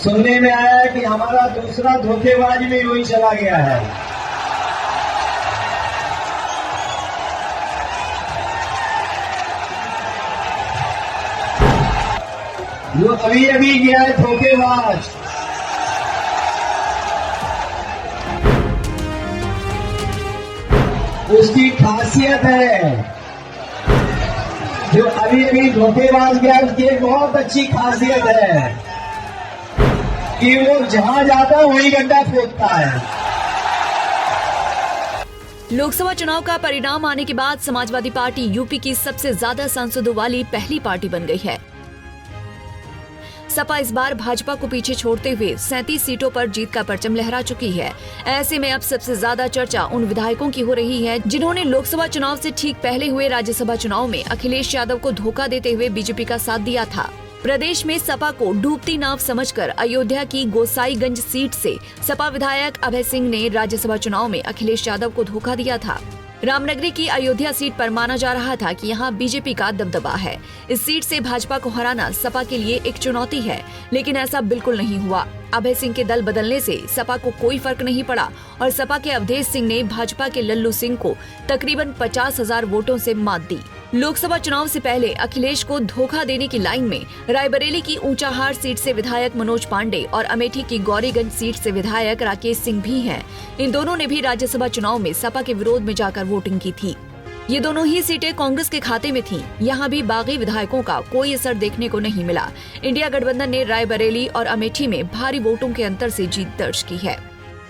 सुनने में आया है कि हमारा दूसरा धोखेबाज भी वही चला गया है। जो अभी अभी गया है धोखेबाज, उसकी खासियत है, जो अभी अभी धोखेबाज गया उसकी एक बहुत अच्छी खासियत है कि वो जहां जाता है वहीं गड्ढा खोदता है। लोकसभा चुनाव का परिणाम आने के बाद समाजवादी पार्टी यूपी की सबसे ज्यादा सांसदों वाली पहली पार्टी बन गई है। सपा इस बार भाजपा को पीछे छोड़ते हुए 37 सीटों पर जीत का परचम लहरा चुकी है। ऐसे में अब सबसे ज्यादा चर्चा उन विधायकों की हो रही है जिन्होंने लोकसभा चुनाव से ठीक पहले हुए राज्यसभा चुनाव में अखिलेश यादव को धोखा देते हुए बीजेपी का साथ दिया था। प्रदेश में सपा को डूबती नाव समझकर अयोध्या की गोसाईगंज सीट से सपा विधायक अभय सिंह ने राज्यसभा चुनाव में अखिलेश यादव को धोखा दिया था। रामनगरी की अयोध्या सीट पर माना जा रहा था कि यहां बीजेपी का दबदबा है। इस सीट से भाजपा को हराना सपा के लिए एक चुनौती है, लेकिन ऐसा बिल्कुल नहीं हुआ। अभय सिंह के दल बदलने से सपा को कोई फर्क नहीं पड़ा और सपा के अवधेश सिंह ने भाजपा के लल्लू सिंह को तकरीबन 50,000 वोटों से मात दी। लोकसभा चुनाव से पहले अखिलेश को धोखा देने की लाइन में रायबरेली की ऊंचाहार सीट से विधायक मनोज पांडे और अमेठी की गौरीगंज सीट से विधायक राकेश सिंह भी हैं। इन दोनों ने भी राज्यसभा चुनाव में सपा के विरोध में जाकर वोटिंग की थी। ये दोनों ही सीटें कांग्रेस के खाते में थीं। यहाँ भी बागी विधायकों का कोई असर देखने को नहीं मिला। इंडिया गठबंधन ने रायबरेली और अमेठी में भारी वोटों के अंतर से जीत दर्ज की है।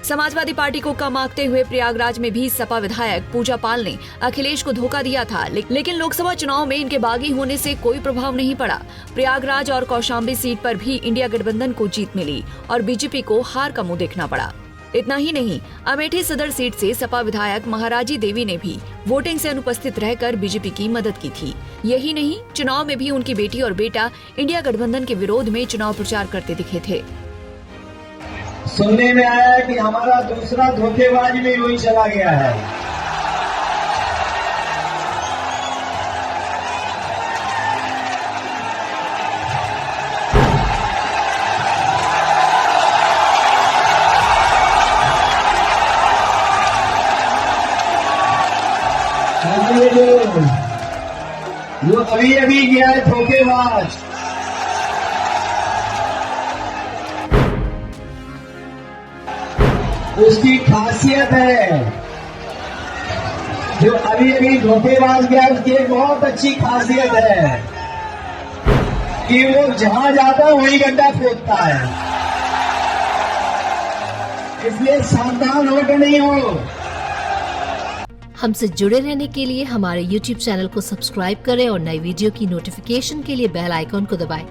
समाजवादी पार्टी को कम आंकते हुए प्रयागराज में भी सपा विधायक पूजा पाल ने अखिलेश को धोखा दिया था, लेकिन लोकसभा चुनाव में इनके बागी होने से कोई प्रभाव नहीं पड़ा। प्रयागराज और कौशाम्बी सीट पर भी इंडिया गठबंधन को जीत मिली और बीजेपी को हार का मुंह देखना पड़ा। इतना ही नहीं, अमेठी सदर सीट से सपा विधायक महाराजी देवी ने भी वोटिंग से अनुपस्थित रहकर बीजेपी की मदद की थी। यही नहीं, चुनाव में भी उनकी बेटी और बेटा इंडिया गठबंधन के विरोध में चुनाव प्रचार करते दिखे थे। सुनने में आया है कि हमारा दूसरा धोखेबाज भी वही चला गया है। जो अभी अभी गया है धोखेबाज, उसकी खासियत है, जो अभी अभी धोखेबाज गया उसकी एक बहुत अच्छी खासियत है कि वो जहां जाता है वहीं गड्ढा खोदता है। इसलिए सावधान होकर नहीं हो। हमसे जुड़े रहने के लिए हमारे YouTube चैनल को सब्सक्राइब करें और नई वीडियो की नोटिफिकेशन के लिए बेल आइकॉन को दबाएं।